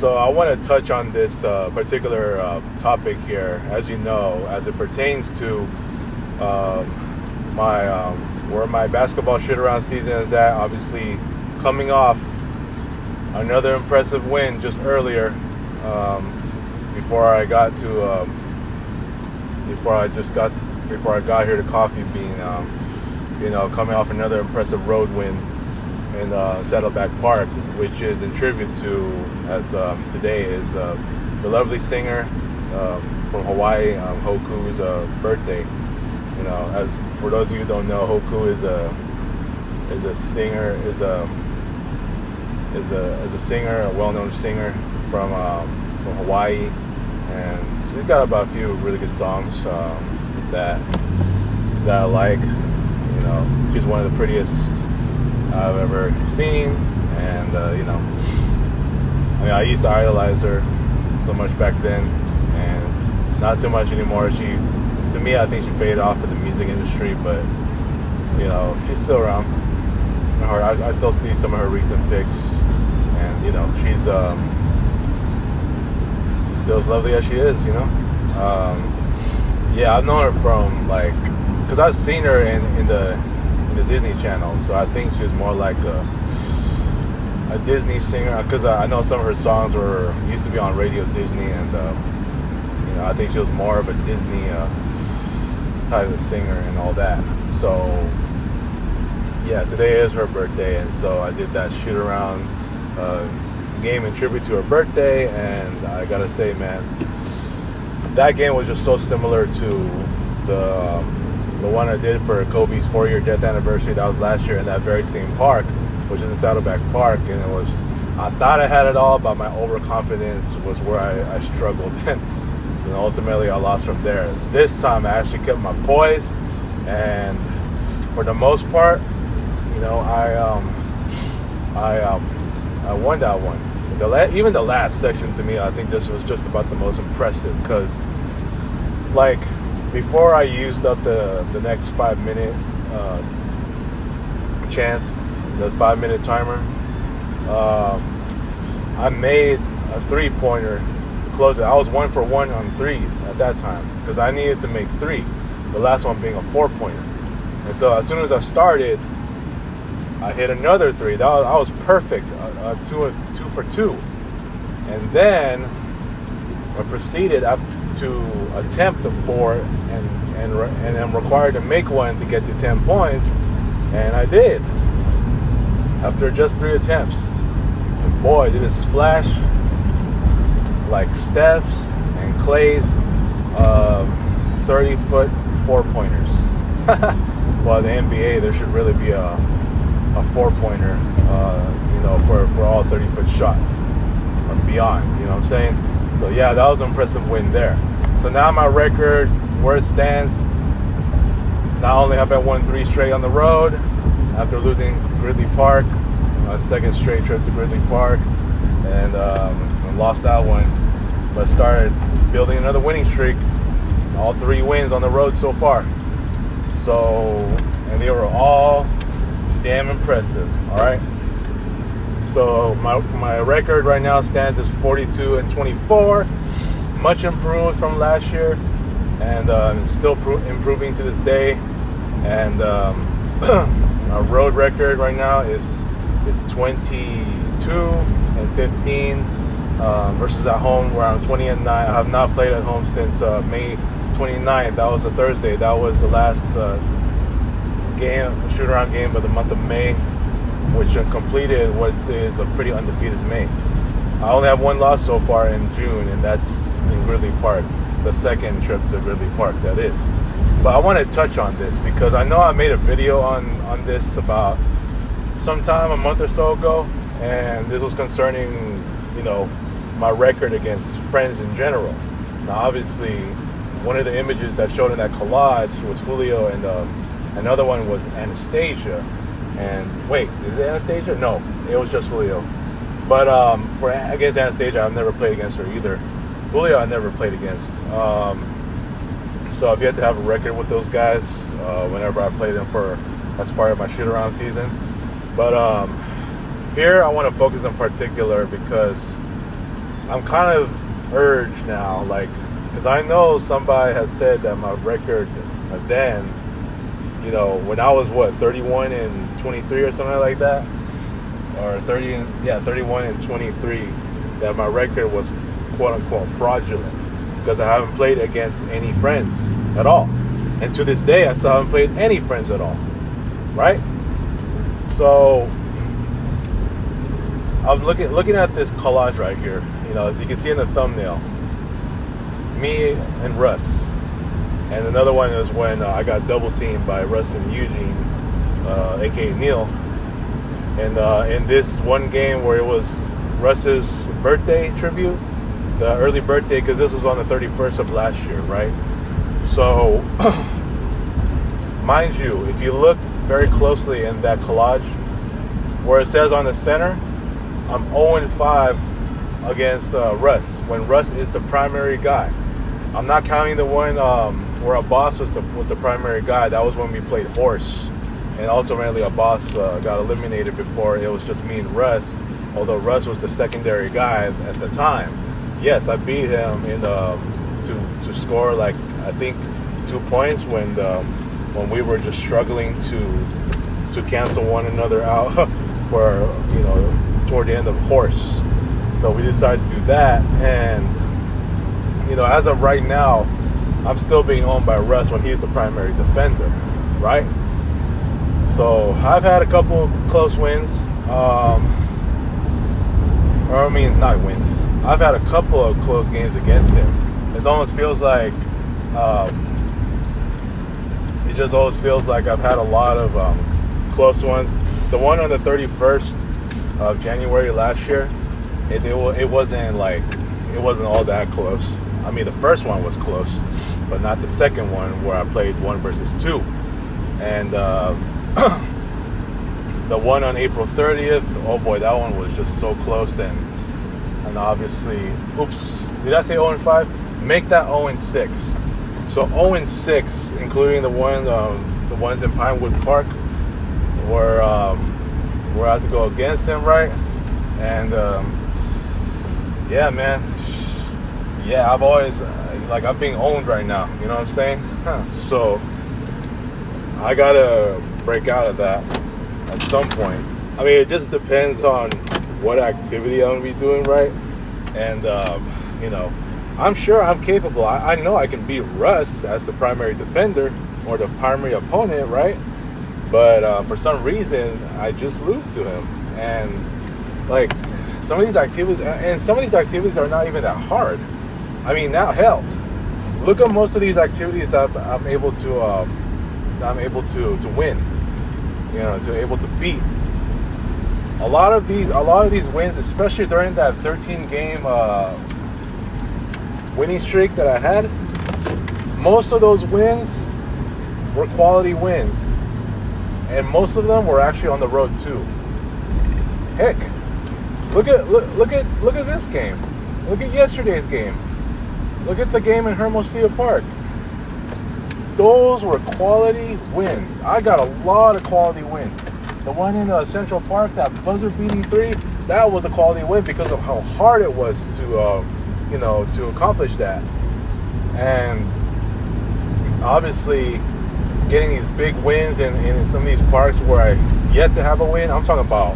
So I want to touch on this particular topic here, as you know, as it pertains to where my basketball shoot-around season is at. Obviously, coming off another impressive win just earlier, before I got here to Coffee Bean. Coming off another impressive road win in Saddleback Park, which is in tribute to, as today is the lovely singer from Hawaii, Hoku's birthday. As for those of you who don't know, Hoku is a singer, a well-known singer from Hawaii, and she's got about a few really good songs that I like. She's one of the prettiest I've ever seen, and I used to idolize her so much back then, and not too much anymore. To me, I think she faded off of the music industry, but she's still around. I still see some of her recent pics, and she's still as lovely as she is. I've known her from because I've seen her in the Disney Channel, so I think she's more like a Disney singer, because I know some of her songs used to be on Radio Disney, and I think she was more of a Disney type of singer and all that. So today is her birthday, and so I did that shoot around game in tribute to her birthday, and I gotta say, man, that game was just so similar to the one I did for Kobe's 4-year death anniversary. That was last year in that very same park, which is in Saddleback Park, and I thought I had it all, but my overconfidence was where I struggled, and ultimately I lost from there. This time I actually kept my poise, and for the most part, I won that one. Even the last section, to me, I think this was just about the most impressive, because before I used up the next 5-minute chance, the 5-minute timer, I made a 3-pointer to close it. I was 1 for 1 on threes at that time, because I needed to make 3, the last one being a 4-pointer. And so as soon as I started, I hit another 3. I was perfect, 2 for 2. And then I proceeded to attempt the 4, and I'm required to make one to get to 10 points, and I did after just 3 attempts. And boy, did it splash like Steph's and Clay's 30-foot 4-pointers. Well, the NBA, there should really be a 4-pointer, for all 30-foot shots or beyond. You know what I'm saying? So that was an impressive win there. So now my record, where it stands, not only have I won 3 straight on the road after losing Gridley Park, my second straight trip to Gridley Park, and lost that one, but started building another winning streak. All 3 wins on the road so far. And they were all damn impressive. All right. So my record right now stands as 42-24, much improved from last year, and it's still improving to this day. And our road record right now is 22-15 versus at home where I'm 20-9. I have not played at home since May 29th. That was a Thursday. That was the last shoot-around game of the month of May, which completed what is a pretty undefeated May. I only have 1 loss so far in June, and that's in Gridley Park, the second trip to Gridley Park, that is. But I want to touch on this because I know I made a video on this about sometime a month or so ago, and this was concerning, my record against friends in general. Now, obviously, one of the images that showed in that collage was Julio, and another one was Anastasia. And wait, is it Anastasia? No, it was just Julio. But against Anastasia, I've never played against her either. Julio, I never played against. So I've yet to have a record with those guys whenever I play them as part of my shoot-around season. But here I want to focus in particular because I'm kind of urged now, like, because I know somebody has said that my record then, you know, when I was 31 and 23 or something like that, or 31 and 23, that my record was quote unquote fraudulent because I haven't played against any friends at all. And to this day, I still haven't played any friends at all, right? So I'm looking at this collage right here. You know, as you can see in the thumbnail, me and Russ, and another one is when I got double teamed by Russ and Eugene, aka Neil. And in this one game where it was Russ's birthday tribute, the early birthday, because this was on the 31st of last year, right? So, mind you, if you look very closely in that collage, where it says on the center, I'm 0-5 against Russ, when Russ is the primary guy. I'm not counting the one where a boss was the primary guy. That was when we played horse, and ultimately a boss got eliminated before it was just me and Russ, although Russ was the secondary guy at the time. Yes, I beat him in to score, like, I think 2 points when we were just struggling to cancel one another out for, you know, toward the end of horse. So we decided to do that, and, you know, as of right now, I'm still being owned by Russ when he's the primary defender, right? So I've had a couple close wins, or I mean, not wins. I've had a couple of close games against him. It almost feels like, it just always feels like I've had a lot of close ones. The one on the 31st of January last year, it wasn't all that close. I mean, the first one was close, but not the second one where I played 1 versus 2. And the one on April 30th, oh boy, that one was just so close. And obviously, oops, did I say 0-5? Make that 0-6. So 0-6, including the ones in Pinewood Park, where I had to go against him, right? And yeah, man, yeah, I've always I'm being owned right now. You know what I'm saying? So I gotta break out of that at some point. I mean, it just depends on what activity I'm gonna be doing, right? And you know, I'm sure I'm capable. I know I can beat Russ as the primary defender or the primary opponent, right? But for some reason, I just lose to him. And like some of these activities are not even that hard. I mean, now hell, look at most of these activities that I'm able to win. You know, able to beat. A lot of these wins, especially during that 13-game winning streak that I had, most of those wins were quality wins, and most of them were actually on the road too. Heck, look at this game. Look at yesterday's game. Look at the game in Hermosillo Park. Those were quality wins. I got a lot of quality wins. The one in Central Park, that buzzer-beating 3, that was a quality win because of how hard it was to accomplish that. And obviously, getting these big wins in some of these parks where I yet to have a win. I'm talking about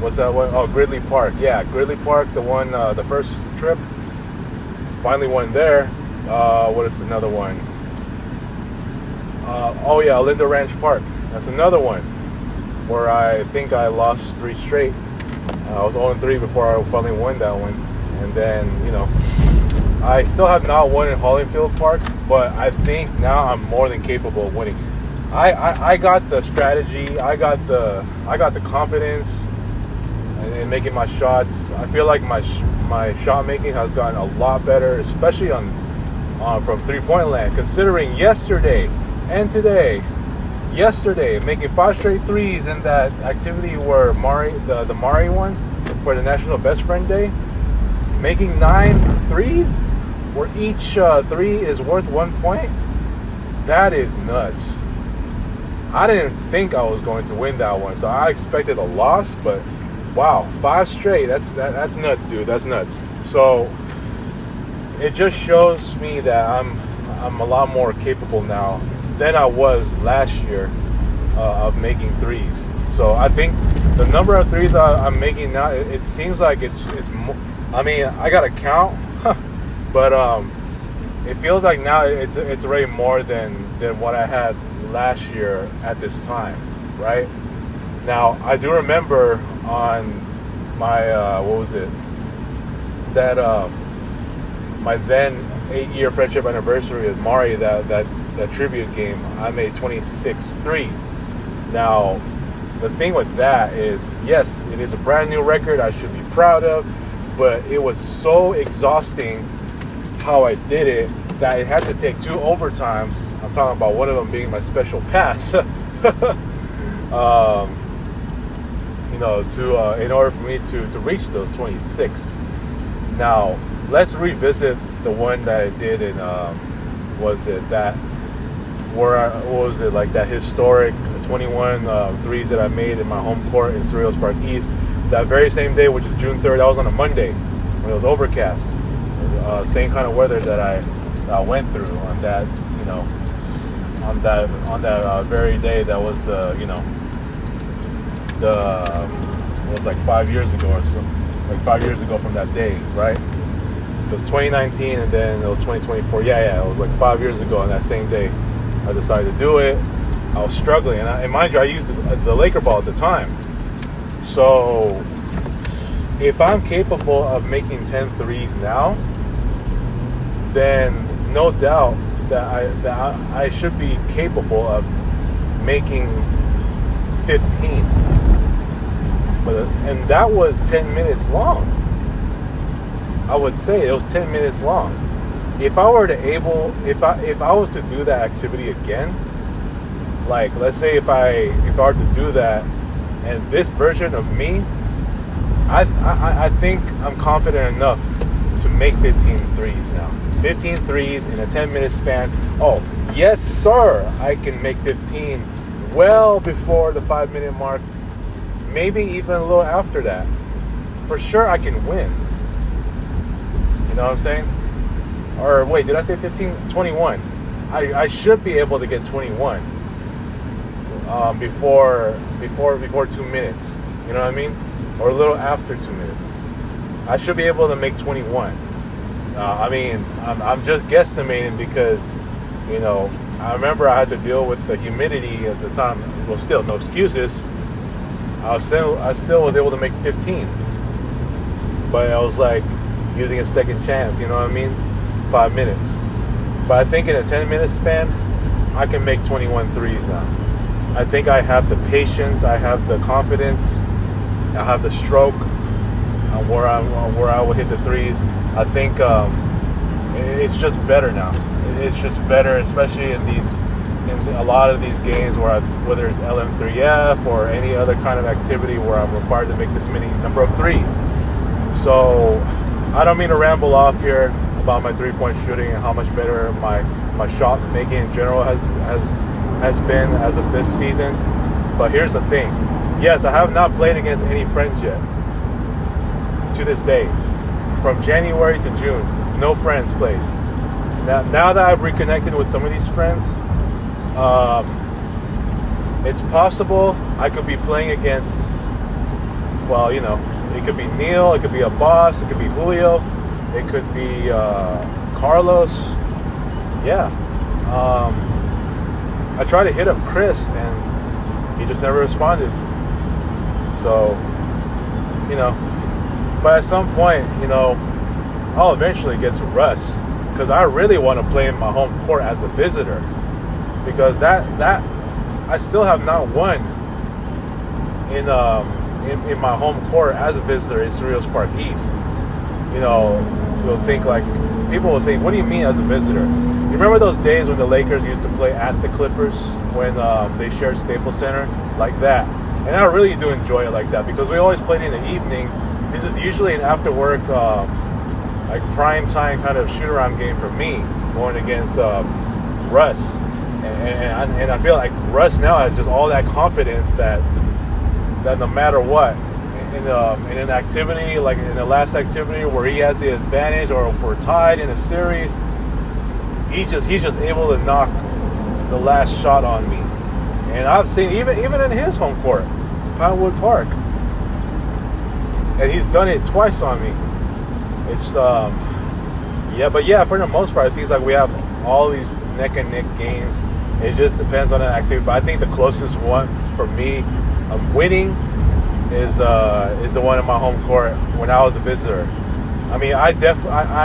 what's that one? Oh, Gridley Park. Yeah, Gridley Park, the one, the first trip, finally won there. What is another one? Oh yeah, Linda Ranch Park. That's another one where I think I lost 3 straight. I was 0-3 before I finally won that one. And then, you know, I still have not won in Hollingfield Park, but I think now I'm more than capable of winning. I got the strategy, I got the confidence in making my shots. I feel like my shot making has gotten a lot better, especially from 3-point land, considering yesterday and today. Yesterday, making 5 straight threes in that activity where the Mari one for the National Best Friend Day, making 9 threes where each 3 is worth 1 point. That is nuts. I didn't think I was going to win that one, so I expected a loss, but Wow, 5 straight. That's nuts, dude. That's nuts. So it just shows me that I'm a lot more capable now than I was last year of making threes. So I think the number of threes I'm making now, it seems like it's I mean, I gotta count, but it feels like now it's already more than what I had last year at this time, right? Now I do remember on my what was it? That my then 8-year friendship anniversary with Mari, that tribute game, I made 26 threes. Now the thing with that is, yes, it is a brand new record I should be proud of, but it was so exhausting how I did it that it had to take 2 overtimes. I'm talking about one of them being my special pass. You know, in order for me to reach those 26. Now let's revisit the one that I did in was it that what was it, like that historic 21 threes that I made in my home court in Cerritos Park East that very same day, which is June 3rd. That was on a Monday when it was overcast. Same kind of weather that I went through on that, you know, on that very day. That was the, you know, it was like 5 years ago or so, like 5 years ago from that day, right? It was 2019 and then it was 2024. Yeah, it was like 5 years ago on that same day I decided to do it. I was struggling, and mind you, I used the Laker ball at the time. So if I'm capable of making 10 threes now, then no doubt that I should be capable of making 15. And that was 10 minutes long. I would say it was 10 minutes long. If I were if I was to do that activity again, like let's say if I were to do that, and this version of me, I think I'm confident enough to make 15 threes now. 15 threes in a 10-minute span. Oh, yes, sir. I can make 15 well before the 5-minute mark. Maybe even a little after that. For sure, I can win. You know what I'm saying? Or wait, did I say 15? 21. I should be able to get 21 before 2 minutes. You know what I mean? Or a little after 2 minutes. I should be able to make 21. I mean, I'm just guesstimating because, you know, I remember I had to deal with the humidity at the time. Well, still, no excuses. I still was able to make 15. But I was like using a second chance, you know what I mean? 5 minutes. But I think in a 10-minute span, I can make 21 threes now. I think I have the patience, I have the confidence, I have the stroke where I will hit the threes. I think it's just better now. It's just better, especially in a lot of these games whether it's LM3F or any other kind of activity where I'm required to make this many number of threes. So I don't mean to ramble off here about my 3-point shooting and how much better my shot making in general has been as of this season. But here's the thing. Yes, I have not played against any friends yet to this day. From January to June, no friends played. Now that I've reconnected with some of these friends, it's possible I could be playing against, well, you know, it could be Neil, it could be a boss, it could be Julio, it could be Carlos. Yeah. I tried to hit up Chris and he just never responded. So, you know, but at some point, you know, I'll eventually get to Russ because I really want to play in my home court as a visitor, because that I still have not won in my home court as a visitor in Cerritos Park East. You know, people will think, what do you mean as a visitor? You remember those days when the Lakers used to play at the Clippers when they shared Staples Center? Like that. And I really do enjoy it like that because we always played in the evening. This is usually an after work, like prime time kind of shoot around game for me, going against Russ. And I feel like Russ now has just all that confidence that no matter what, in an activity, like in the last activity where he has the advantage, or if we're tied in a series, he's just able to knock the last shot on me. And I've seen even in his home court, Pinewood Park, and he's done it twice on me. It's yeah, for the most part, it seems like we have all these neck and neck games. It just depends on the activity. But I think the closest one for me, winning, is the one in my home court when I was a visitor. I mean, I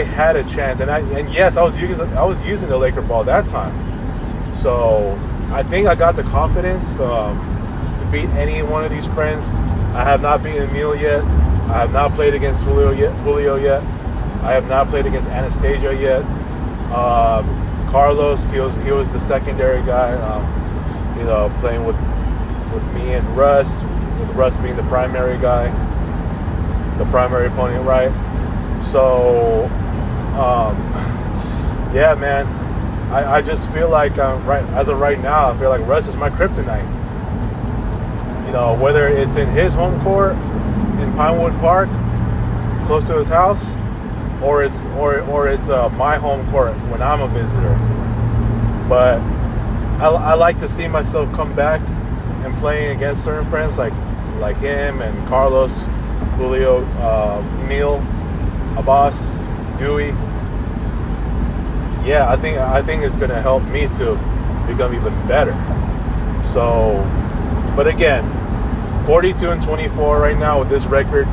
had a chance, and yes, I was using the Laker ball that time. So I think I got the confidence to beat any one of these friends. I have not beaten Emil yet. I have not played against Julio yet. I have not played against Anastasia yet. Carlos, he was the secondary guy, playing with me and Russ, with Russ being the primary guy, the primary opponent, right? So, yeah, man, I just feel like right as of right now, I feel like Russ is my kryptonite. Whether it's in his home court in Pinewood Park, close to his house, or it's my home court when I'm a visitor. But I like to see myself come back and playing against certain friends like him and Carlos, Julio, Neil, Abbas, Dewey. Yeah, I think it's gonna help me to become even better. So, but again, 42-24 right now with this record.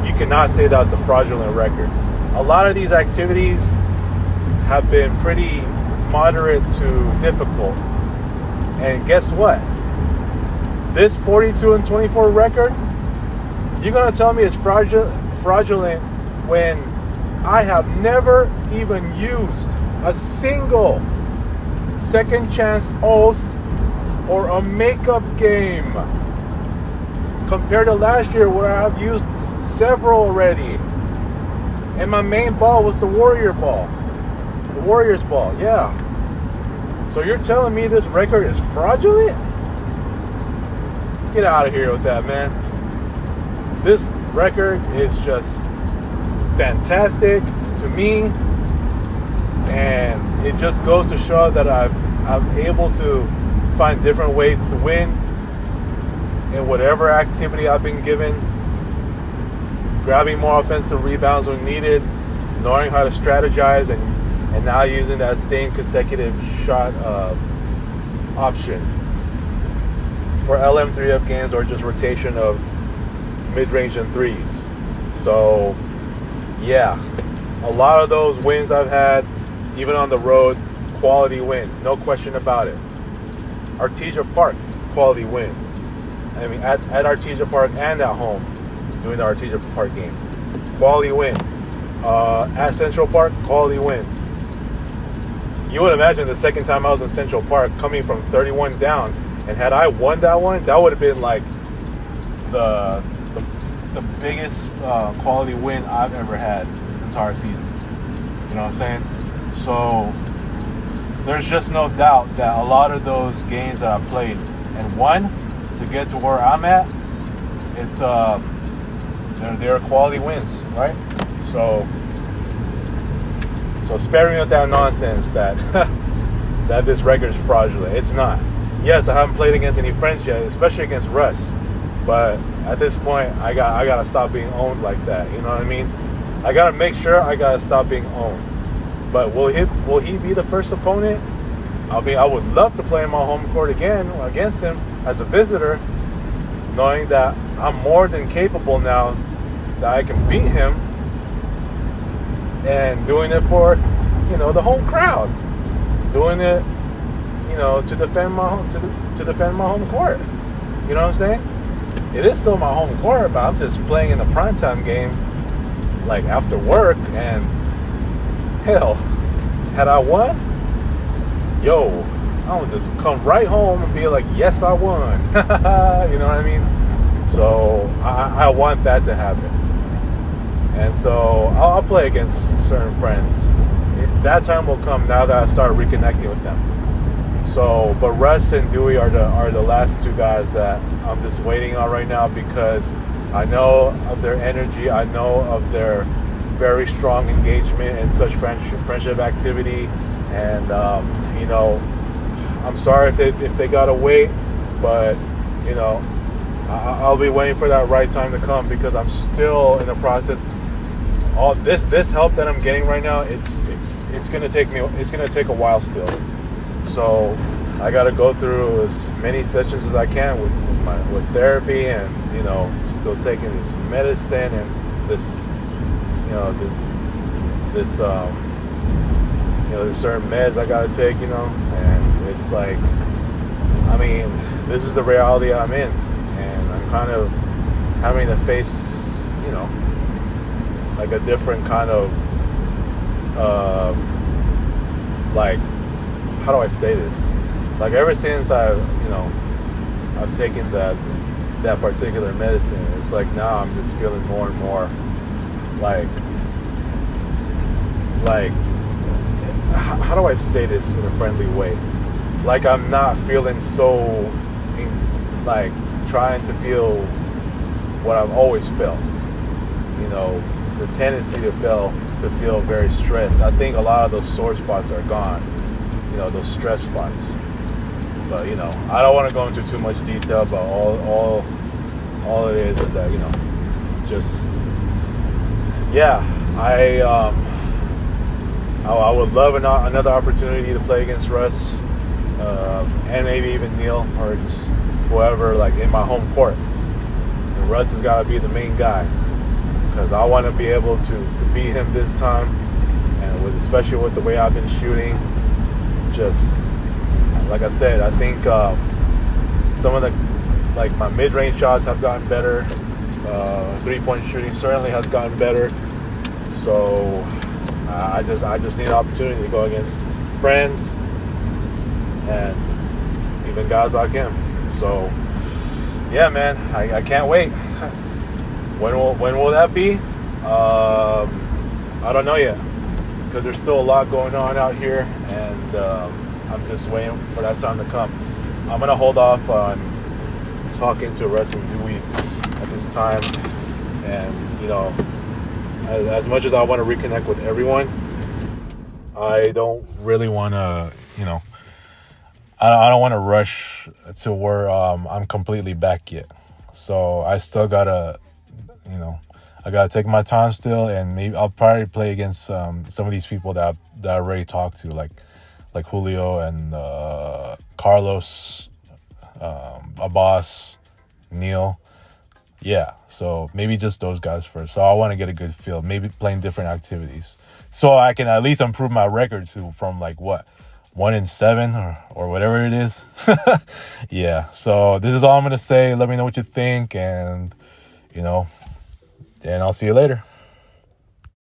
You cannot say that's a fraudulent record. A lot of these activities have been pretty moderate to difficult. And guess what? This 42-24 record, you're going to tell me it's fraudulent when I have never even used a single second chance oath or a makeup game compared to last year where I've used several already, and my main ball was the Warriors ball. Yeah. So you're telling me this record is fraudulent? Get out of here with that, man. This record is just fantastic to me, and it just goes to show that I'm able to find different ways to win in whatever activity I've been given. Grabbing more offensive rebounds when needed, knowing how to strategize, and now using that same consecutive shot option for LM3F games, or just rotation of mid-range and threes. So yeah, a lot of those wins I've had, even on the road, quality wins, no question about it. Artesia Park, quality win. I mean, at Artesia Park and at home, doing the Artesia Park game, quality win. At Central Park, quality win. You would imagine the second time I was in Central Park, coming from 31 down, and had I won that one, that would have been like the biggest quality win I've ever had this entire season. You know what I'm saying? So there's just no doubt that a lot of those games that I played and won to get to where I'm at, it's they're quality wins, right? So spare me with that nonsense that that this record is fraudulent. It's not. Yes, I haven't played against any friends yet, especially against Russ. But at this point, I gotta stop being owned like that. You know what I mean? I gotta make sure I gotta stop being owned. But will he be the first opponent? I would love to play in my home court again against him as a visitor, knowing that I'm more than capable now that I can beat him, and doing it for, the home crowd, doing it, to defend my home court. You know what I'm saying? It is still my home court, but I'm just playing in a primetime game, like after work. And hell, had I won, I would just come right home and be like, yes, I won. You know what I mean? So I want that to happen. And so I'll play against certain friends. That time will come now that I start reconnecting with them. So, but Russ and Dewey are the last two guys that I'm just waiting on right now, because I know of their energy. I know of their very strong engagement and such friendship activity. And I'm sorry if they gotta wait, but I'll be waiting for that right time to come, because I'm still in the process. All this help that I'm getting right now, it's gonna take a while still. So I gotta go through as many sessions as I can with therapy, and still taking this medicine and this there's certain meds I gotta take, and it's like, I mean, this is the reality I'm in, and I'm kind of having to face, like a different kind of, like, how do I say this? Like, ever since I've taken that particular medicine, it's like now I'm just feeling more and more like, how do I say this in a friendly way? Like, I'm not feeling so, like, trying to feel what I've always felt. It's a tendency to feel very stressed. I think a lot of those sore spots are gone, those stress spots. But I don't want to go into too much detail, but all it is that just, yeah, I would love another opportunity to play against Russ, and maybe even Neil, or just whoever, like, in my home court. And Russ has got to be the main guy, because I want to be able to beat him this time, and especially with the way I've been shooting. Just like I said, I think some of the, like, my mid-range shots have gotten better. Three-point shooting certainly has gotten better. So I just need an opportunity to go against friends and even guys like him. So yeah, man, I can't wait. When will that be? I don't know yet, because there's still a lot going on out here, and I'm just waiting for that time to come. I'm gonna hold off on talking to Russ and Dewey at this time, and as much as I want to reconnect with everyone, I don't really want to, I don't want to rush to where I'm completely back yet. So I still gotta, I gotta take my time still, and maybe I'll probably play against some of these people that I already talked to, like Julio and Carlos, Abbas, Neil. Yeah, so maybe just those guys first. So I want to get a good feel, maybe playing different activities, so I can at least improve my record from like 1-7 or whatever it is. Yeah, so this is all I'm gonna say. Let me know what you think, and and I'll see you later.